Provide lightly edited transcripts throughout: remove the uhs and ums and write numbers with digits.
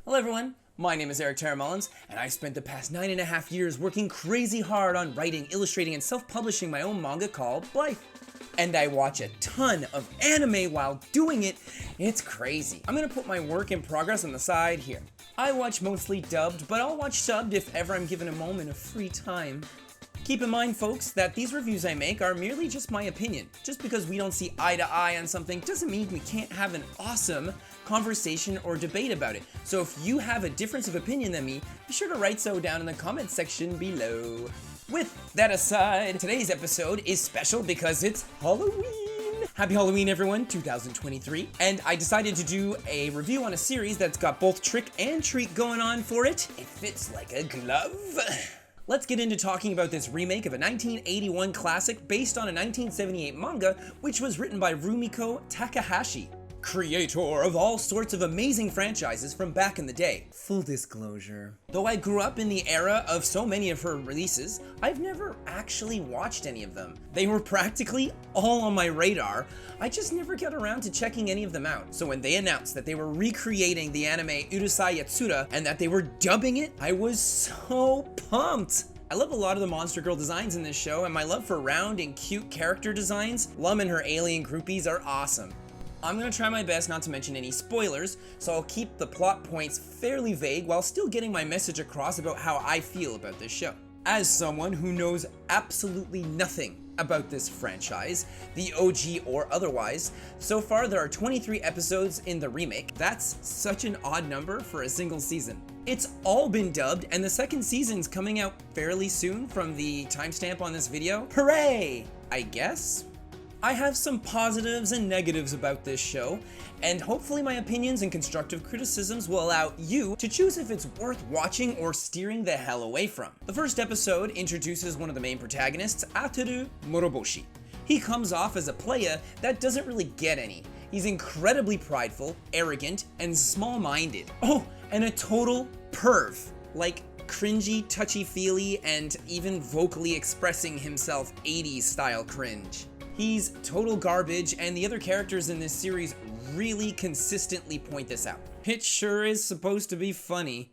Hello everyone, my name is Eric Mullins, and I spent the past 9.5 years working crazy hard on writing, illustrating, and self-publishing my own manga called Blithe. And I watch a ton of anime while doing it. It's crazy. I'm gonna put my work in progress on the side here. I watch mostly dubbed, but I'll watch subbed if ever I'm given a moment of free time. Keep in mind, folks, that these reviews I make are merely just my opinion. Just because we don't see eye to eye on something doesn't mean we can't have an awesome conversation or debate about it. So if you have a difference of opinion than me, be sure to write so down in the comments section below. With that aside, today's episode is special because it's Halloween. Happy Halloween, everyone, 2023. And I decided to do a review on a series that's got both trick and treat going on for it. It fits like a glove. Let's get into talking about this remake of a 1981 classic based on a 1978 manga, which was written by Rumiko Takahashi, creator of all sorts of amazing franchises from back in the day. Full disclosure. Though I grew up in the era of so many of her releases, I've never actually watched any of them. They were practically all on my radar. I just never got around to checking any of them out. So when they announced that they were recreating the anime Urusei Yatsura and that they were dubbing it, I was so pumped. I love a lot of the monster girl designs in this show, and my love for round and cute character designs, Lum and her alien groupies, are awesome. I'm gonna try my best not to mention any spoilers, so I'll keep the plot points fairly vague while still getting my message across about how I feel about this show. As someone who knows absolutely nothing about this franchise, the OG or otherwise, so far there are 23 episodes in the remake. That's such an odd number for a single season. It's all been dubbed, and the second season's coming out fairly soon from the timestamp on this video. Hooray! I guess? I have some positives and negatives about this show, and hopefully my opinions and constructive criticisms will allow you to choose if it's worth watching or steering the hell away from. The first episode introduces one of the main protagonists, Ataru Moroboshi. He comes off as a playa that doesn't really get any. He's incredibly prideful, arrogant, and small-minded. Oh, and a total perv. Like cringy, touchy-feely, and even vocally expressing himself 80s style cringe. He's total garbage, and the other characters in this series really consistently point this out. It sure is supposed to be funny.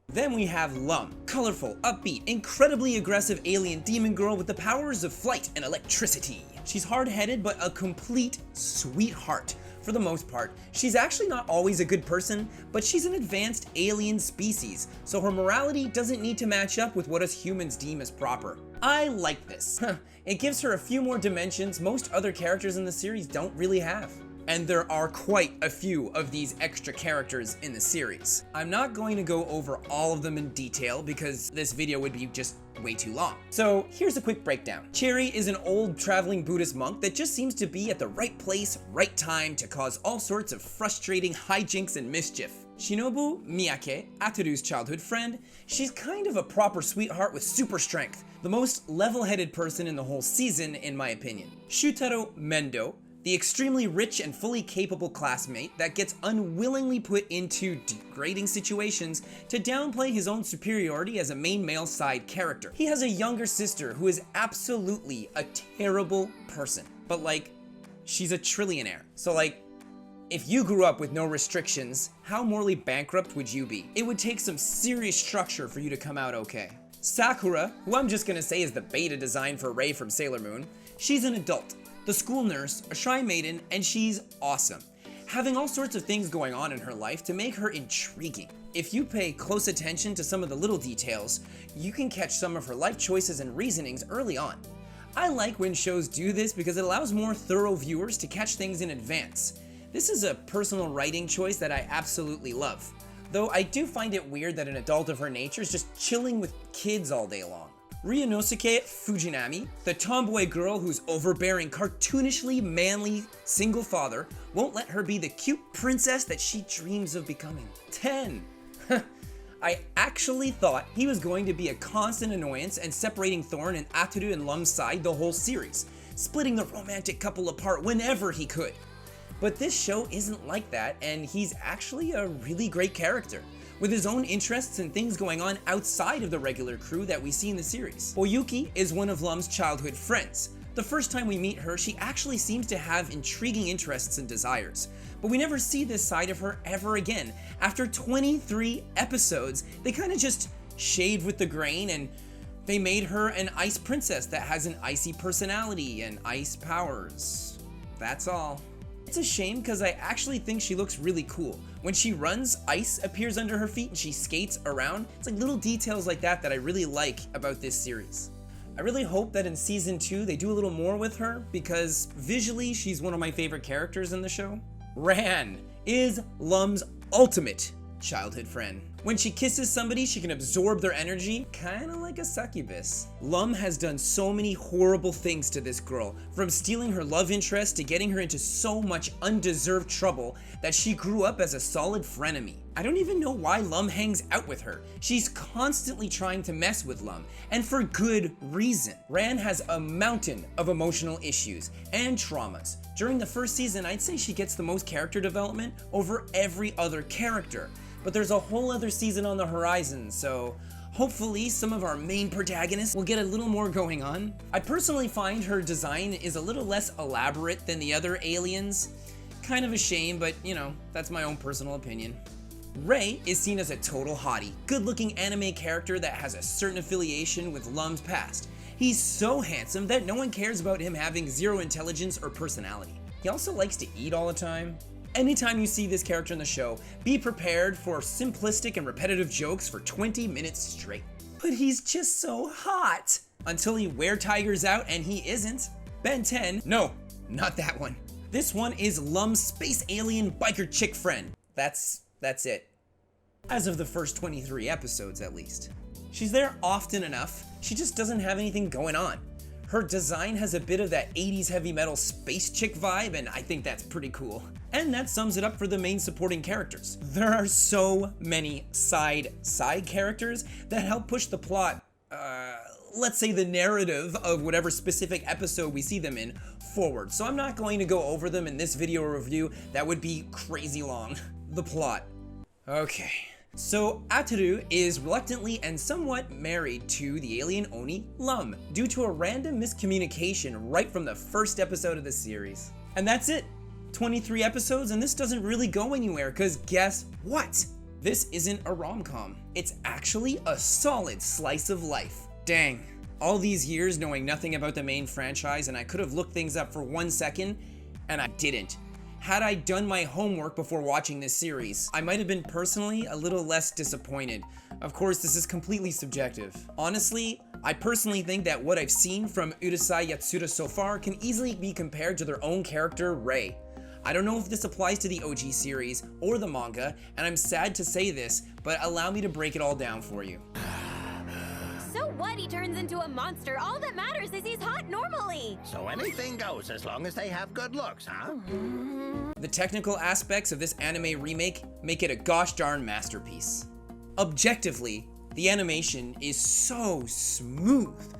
Then we have Lum, colorful, upbeat, incredibly aggressive alien demon girl with the powers of flight and electricity. She's hard-headed but a complete sweetheart. For the most part, she's actually not always a good person, but she's an advanced alien species, so her morality doesn't need to match up with what us humans deem as proper. I like this. It gives her a few more dimensions most other characters in the series don't really have. And there are quite a few of these extra characters in the series. I'm not going to go over all of them in detail because this video would be just way too long. So here's a quick breakdown. Cherry is an old traveling Buddhist monk that just seems to be at the right place, right time to cause all sorts of frustrating hijinks and mischief. Shinobu Miyake, Ataru's childhood friend, she's kind of a proper sweetheart with super strength, the most level-headed person in the whole season in my opinion. Shutaro Mendo, the extremely rich and fully capable classmate that gets unwillingly put into degrading situations to downplay his own superiority as a main male side character. He has a younger sister who is absolutely a terrible person, but like, she's a trillionaire. So like, if you grew up with no restrictions, how morally bankrupt would you be? It would take some serious structure for you to come out okay. Sakura, who I'm just gonna say is the beta design for Rei from Sailor Moon, she's an adult, the school nurse, a shy maiden, and she's awesome, having all sorts of things going on in her life to make her intriguing. If you pay close attention to some of the little details, you can catch some of her life choices and reasonings early on. I like when shows do this because it allows more thorough viewers to catch things in advance. This is a personal writing choice that I absolutely love, though I do find it weird that an adult of her nature is just chilling with kids all day long. Ryunosuke Fujinami, the tomboy girl whose overbearing, cartoonishly manly single father won't let her be the cute princess that she dreams of becoming. 10. I actually thought he was going to be a constant annoyance and separating Thorn and Ataru and Lum's side the whole series, splitting the romantic couple apart whenever he could. But this show isn't like that, and he's actually a really great character, with his own interests and things going on outside of the regular crew that we see in the series. Oyuki is one of Lum's childhood friends, The first time we meet her, she actually seems to have intriguing interests and desires, but we never see this side of her ever again. After 23 episodes, they kind of just shaved with the grain and they made her an ice princess that has an icy personality and ice powers. That's all. It's a shame because I actually think she looks really cool. When she runs, ice appears under her feet and she skates around. It's like little details like that that I really like about this series. I really hope that in season 2 they do a little more with her because visually she's one of my favorite characters in the show. Ran is Lum's ultimate childhood friend. When she kisses somebody, she can absorb their energy, kinda like a succubus. Lum has done so many horrible things to this girl, from stealing her love interest to getting her into so much undeserved trouble that she grew up as a solid frenemy. I don't even know why Lum hangs out with her. She's constantly trying to mess with Lum, and for good reason. Ran has a mountain of emotional issues and traumas. During the first season, I'd say she gets the most character development over every other character. But there's a whole other season on the horizon, so hopefully some of our main protagonists will get a little more going on. I personally find her design is a little less elaborate than the other aliens. Kind of a shame, but you know, that's my own personal opinion. Rei is seen as a total hottie, good-looking anime character that has a certain affiliation with Lum's past. He's so handsome that no one cares about him having zero intelligence or personality. He also likes to eat all the time. Anytime you see this character in the show, be prepared for simplistic and repetitive jokes for 20 minutes straight. But he's just so hot! Until he were-tigers out and he isn't. Ben 10, no, not that one. This one is Lum's space alien biker chick friend. That's it. As of the first 23 episodes at least. She's there often enough, she just doesn't have anything going on. Her design has a bit of that 80s heavy metal space chick vibe, and I think that's pretty cool. And that sums it up for the main supporting characters. There are so many side characters that help push the plot, let's say the narrative of whatever specific episode we see them in, forward. So I'm not going to go over them in this video review, that would be crazy long. The plot. Okay. So Ataru is reluctantly and somewhat married to the alien Oni Lum due to a random miscommunication right from the first episode of the series. And that's it. 23 episodes and this doesn't really go anywhere because guess what? This isn't a rom-com. It's actually a solid slice of life. Dang. All these years knowing nothing about the main franchise and I could have looked things up for 1 second and I didn't. Had I done my homework before watching this series, I might have been personally a little less disappointed. Of course, this is completely subjective. Honestly, I personally think that what I've seen from Urusei Yatsura so far can easily be compared to their own character, Rei. I don't know if this applies to the OG series or the manga, and I'm sad to say this, but allow me to break it all down for you. So what he turns into a monster? All that matters is he's hot normally. So anything goes as long as they have good looks, huh? The technical aspects of this anime remake make it a gosh darn masterpiece. Objectively, the animation is so smooth.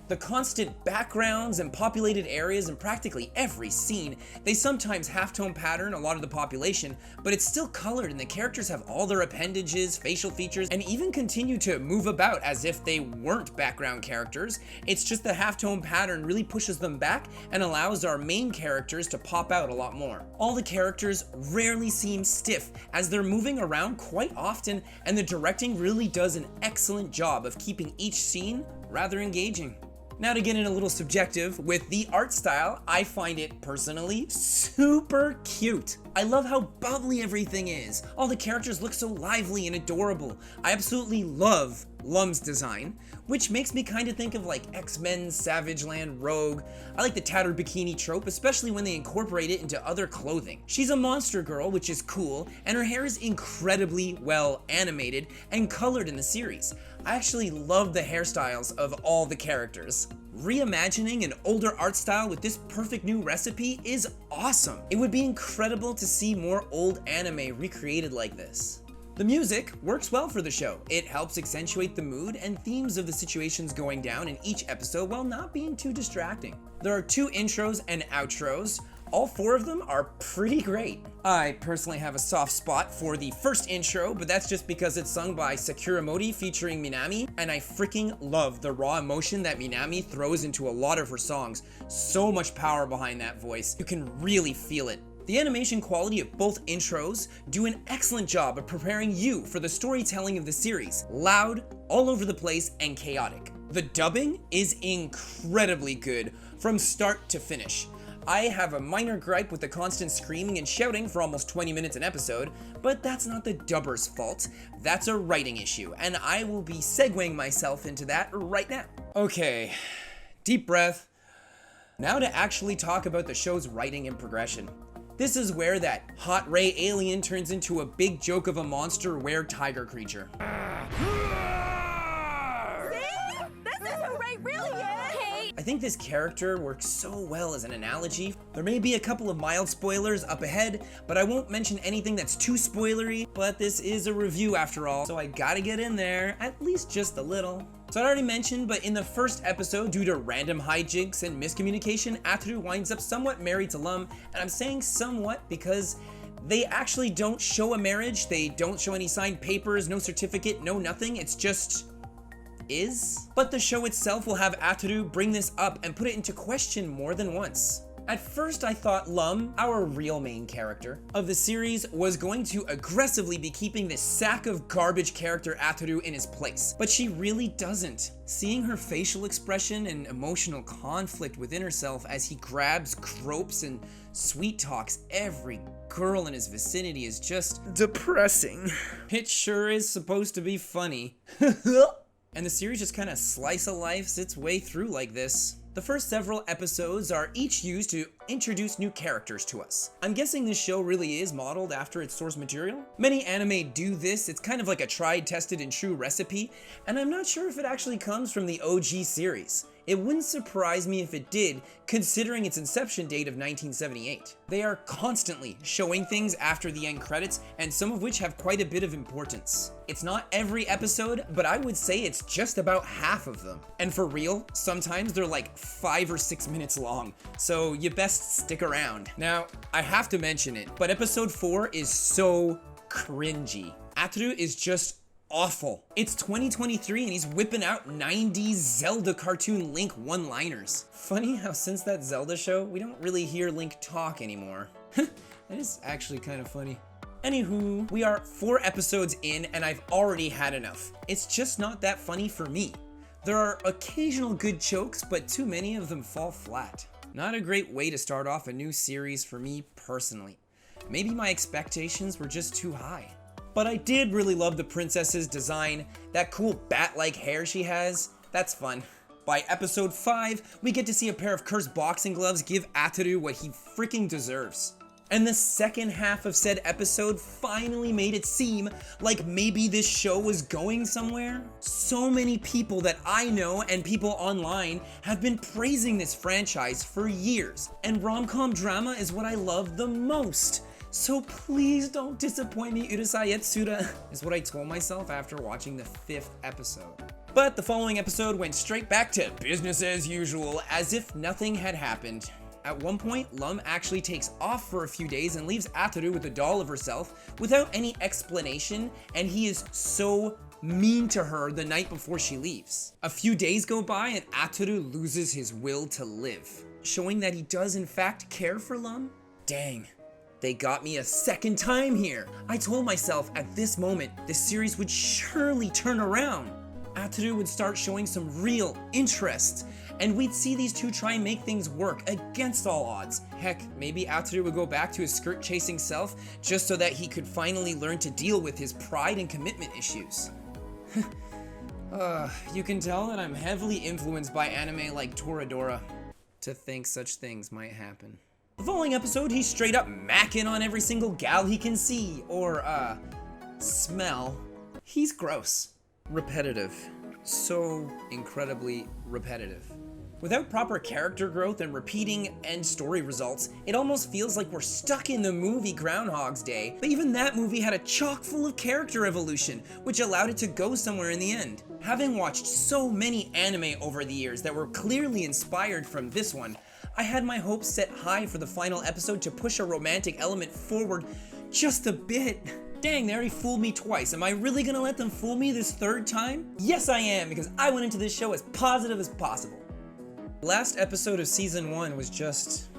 The constant backgrounds and populated areas in practically every scene, they sometimes halftone pattern a lot of the population, but it's still colored and the characters have all their appendages, facial features, and even continue to move about as if they weren't background characters. It's just the halftone pattern really pushes them back and allows our main characters to pop out a lot more. All the characters rarely seem stiff as they're moving around quite often, and the directing really does an excellent job of keeping each scene rather engaging. Now to get in a little subjective, with the art style, I find it personally super cute. I love how bubbly everything is. All the characters look so lively and adorable. I absolutely love Lum's design, which makes me kind of think of like X-Men, Savage Land, Rogue. I like the tattered bikini trope, especially when they incorporate it into other clothing. She's a monster girl, which is cool, and her hair is incredibly well animated and colored in the series. I actually love the hairstyles of all the characters. Reimagining an older art style with this perfect new recipe is awesome. It would be incredible to see more old anime recreated like this. The music works well for the show. It helps accentuate the mood and themes of the situations going down in each episode while not being too distracting. There are 2 intros and outros. All 4 of them are pretty great. I personally have a soft spot for the first intro, but that's just because it's sung by Sakura Mori featuring Minami, and I freaking love the raw emotion that Minami throws into a lot of her songs. So much power behind that voice. You can really feel it. The animation quality of both intros do an excellent job of preparing you for the storytelling of the series. Loud, all over the place, and chaotic. The dubbing is incredibly good from start to finish. I have a minor gripe with the constant screaming and shouting for almost 20 minutes an episode, but that's not the dubber's fault. That's a writing issue, and I will be segueing myself into that right now. Okay, deep breath. Now to actually talk about the show's writing and progression. This is where that hot ray alien turns into a big joke of a monster were-tiger creature. I think this character works so well as an analogy. There may be a couple of mild spoilers up ahead, but I won't mention anything that's too spoilery, but this is a review after all, so I gotta get in there, at least just a little. So I already mentioned, but in the first episode, due to random hijinks and miscommunication, Ataru winds up somewhat married to Lum, and I'm saying somewhat because they actually don't show a marriage, they don't show any signed papers, no certificate, no nothing, it's just is. But the show itself will have Ataru bring this up and put it into question more than once. At first I thought Lum, our real main character of the series, was going to aggressively be keeping this sack of garbage character Ataru in his place, but she really doesn't. Seeing her facial expression and emotional conflict within herself as he grabs, gropes, and sweet talks every girl in his vicinity is just depressing. It sure is supposed to be funny. And the series just kind of slice of lifes its way through like this. The first several episodes are each used to introduce new characters to us. I'm guessing this show really is modeled after its source material. Many anime do this, it's kind of like a tried, tested, and true recipe, and I'm not sure if it actually comes from the OG series. It wouldn't surprise me if it did, considering its inception date of 1978. They are constantly showing things after the end credits, and some of which have quite a bit of importance. It's not every episode, but I would say it's just about half of them. And for real, sometimes they're like 5 or 6 minutes long, so you best stick around. Now, I have to mention it, but episode 4 is so cringy. Ataru is just awful. It's 2023 and he's whipping out 90s Zelda cartoon Link one-liners. Funny how since that Zelda show, we don't really hear Link talk anymore. That is actually kind of funny. Anywho, we are 4 episodes in and I've already had enough. It's just not that funny for me. There are occasional good jokes, but too many of them fall flat. Not a great way to start off a new series for me personally. Maybe my expectations were just too high. But I did really love the princess's design, that cool bat-like hair she has, that's fun. By episode 5, we get to see a pair of cursed boxing gloves give Ataru what he freaking deserves. And the second half of said episode finally made it seem like maybe this show was going somewhere. So many people that I know and people online have been praising this franchise for years, and rom-com drama is what I love the most. So please don't disappoint me, Urusei Yatsura, is what I told myself after watching the 5th episode. But the following episode went straight back to business as usual, as if nothing had happened. At one point, Lum actually takes off for a few days and leaves Ataru with a doll of herself without any explanation, and he is so mean to her the night before she leaves. A few days go by and Ataru loses his will to live, showing that he does in fact care for Lum. Dang. They got me a second time here. I told myself at this moment, this series would surely turn around. Ataru would start showing some real interest, and we'd see these two try and make things work against all odds. Heck, maybe Ataru would go back to his skirt-chasing self just so that he could finally learn to deal with his pride and commitment issues. You can tell that I'm heavily influenced by anime like Toradora to think such things might happen. The following episode, he's straight up macking on every single gal he can see, or, smell. He's gross. Repetitive. So incredibly repetitive. Without proper character growth and repeating end story results, it almost feels like we're stuck in the movie Groundhog's Day, but even that movie had a chock full of character evolution, which allowed it to go somewhere in the end. Having watched so many anime over the years that were clearly inspired from this one, I had my hopes set high for the final episode to push a romantic element forward just a bit. Dang, they already fooled me twice. Am I really gonna let them fool me this third time? Yes, I am, because I went into this show as positive as possible. Last episode of season 1 was just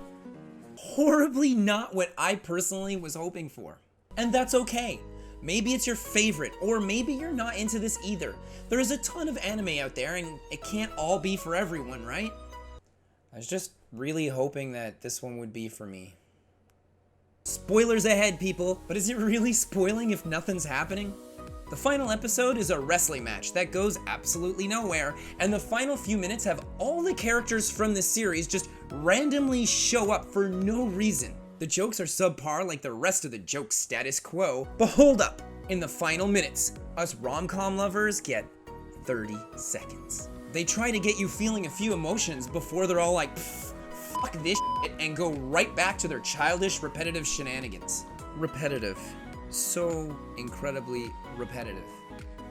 horribly not what I personally was hoping for. And that's okay. Maybe it's your favorite, or maybe you're not into this either. There is a ton of anime out there, and it can't all be for everyone, right? I was just really hoping that this one would be for me. Spoilers ahead, people, but is it really spoiling if nothing's happening? The final episode is a wrestling match that goes absolutely nowhere, and the final few minutes have all the characters from the series just randomly show up for no reason. The jokes are subpar like the rest of the joke status quo, but hold up! In the final minutes, us rom-com lovers get 30 seconds. They try to get you feeling a few emotions before they're all like, fuck this shit, and go right back to their childish, repetitive shenanigans. Repetitive. So incredibly repetitive.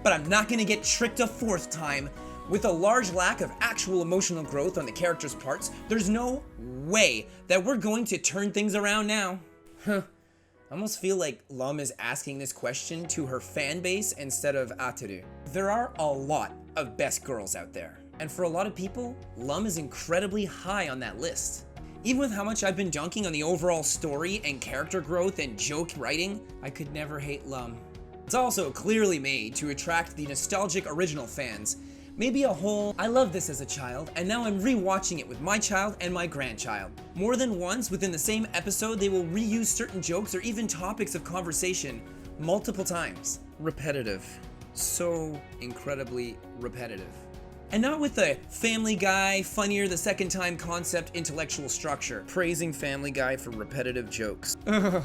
But I'm not gonna get tricked a fourth time. With a large lack of actual emotional growth on the characters' parts, there's no way that we're going to turn things around now. I almost feel like Lum is asking this question to her fan base instead of Ataru. There are a lot of best girls out there, and for a lot of people, Lum is incredibly high on that list. Even with how much I've been dunking on the overall story and character growth and joke writing, I could never hate Lum. It's also clearly made to attract the nostalgic original fans. Maybe a whole, I loved this as a child, and now I'm rewatching it with my child and my grandchild. More than once within the same episode, they will reuse certain jokes or even topics of conversation multiple times. Repetitive. So incredibly repetitive. And not with the Family Guy, funnier the second time concept intellectual structure. Praising Family Guy for repetitive jokes. I'm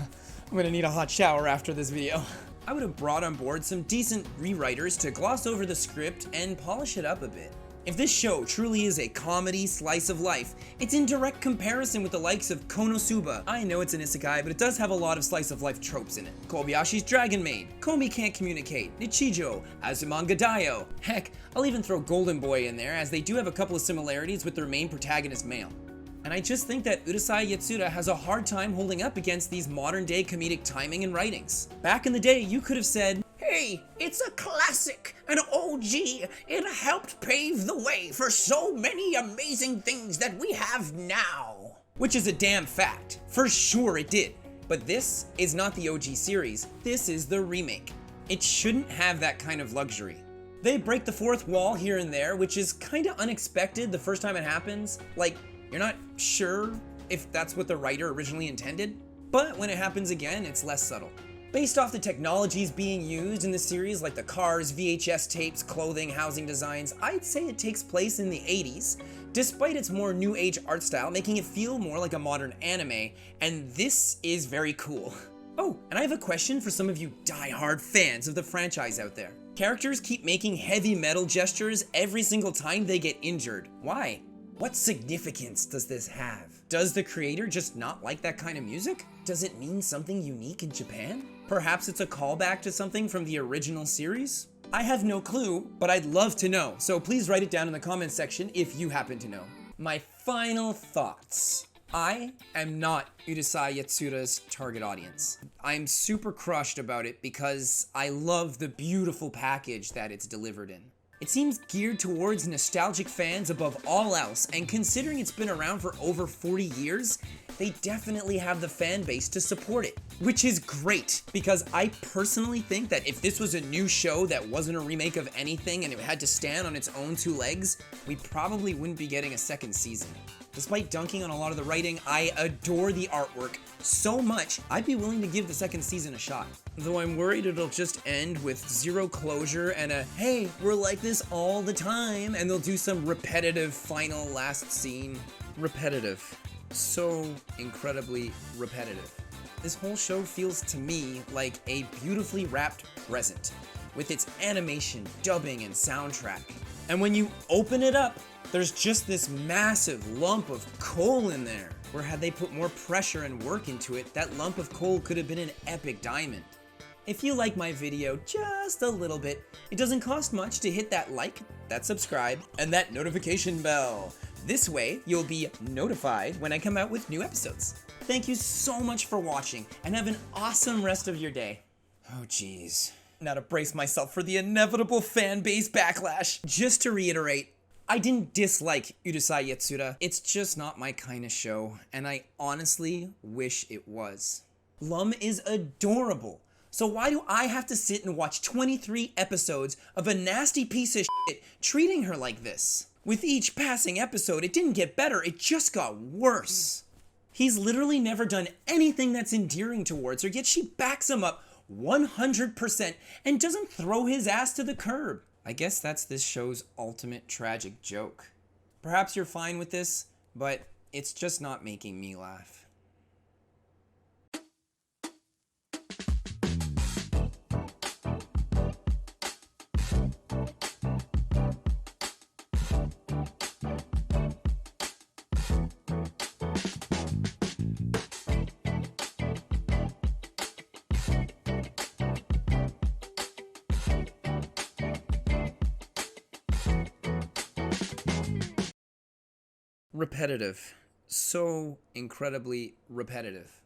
gonna need a hot shower after this video. I would have brought on board some decent rewriters to gloss over the script and polish it up a bit. If this show truly is a comedy slice of life, it's in direct comparison with the likes of Konosuba. I know it's an isekai, but it does have a lot of slice of life tropes in it. Kobayashi's Dragon Maid, Komi Can't Communicate, Nichijo, Azumanga Daioh. Heck, I'll even throw Golden Boy in there, as they do have a couple of similarities with their main protagonist male. And I just think that Urusei Yatsura has a hard time holding up against these modern day comedic timing and writings. Back in the day, you could have said, hey, it's a classic, an OG, it helped pave the way for so many amazing things that we have now. Which is a damn fact. For sure it did. But this is not the OG series, this is the remake. It shouldn't have that kind of luxury. They break the fourth wall here and there, which is kinda unexpected the first time it happens. Like, you're not sure if that's what the writer originally intended, but when it happens again, it's less subtle. Based off the technologies being used in the series, like the cars, VHS tapes, clothing, housing designs, I'd say it takes place in the 80s, despite its more new age art style, making it feel more like a modern anime, and this is very cool. Oh, and I have a question for some of you die-hard fans of the franchise out there. Characters keep making heavy metal gestures every single time they get injured. Why? What significance does this have? Does the creator just not like that kind of music? Does it mean something unique in Japan? Perhaps it's a callback to something from the original series? I have no clue, but I'd love to know, so please write it down in the comments section if you happen to know. My final thoughts. I am not Urusei Yatsura's target audience. I'm super crushed about it because I love the beautiful package that it's delivered in. It seems geared towards nostalgic fans above all else, and considering it's been around for over 40 years, they definitely have the fan base to support it. Which is great, because I personally think that if this was a new show that wasn't a remake of anything and it had to stand on its own two legs, we probably wouldn't be getting a second season. Despite dunking on a lot of the writing, I adore the artwork so much, I'd be willing to give the second season a shot. Though I'm worried it'll just end with zero closure and a, hey, we're like this all the time, and they'll do some repetitive final last scene. Repetitive. So incredibly repetitive. This whole show feels to me like a beautifully wrapped present, with its animation, dubbing, and soundtrack. And when you open it up, there's just this massive lump of coal in there, where had they put more pressure and work into it, that lump of coal could have been an epic diamond. If you like my video just a little bit, it doesn't cost much to hit that like, that subscribe, and that notification bell. This way, you'll be notified when I come out with new episodes. Thank you so much for watching, and have an awesome rest of your day. Oh geez. Now to brace myself for the inevitable fan base backlash. Just to reiterate, I didn't dislike Urusei Yatsura. It's just not my kind of show, and I honestly wish it was. Lum is adorable. So why do I have to sit and watch 23 episodes of a nasty piece of shit treating her like this? With each passing episode, it didn't get better, it just got worse. He's literally never done anything that's endearing towards her, yet she backs him up 100% and doesn't throw his ass to the curb. I guess that's this show's ultimate tragic joke. Perhaps you're fine with this, but it's just not making me laugh. Repetitive. So incredibly repetitive.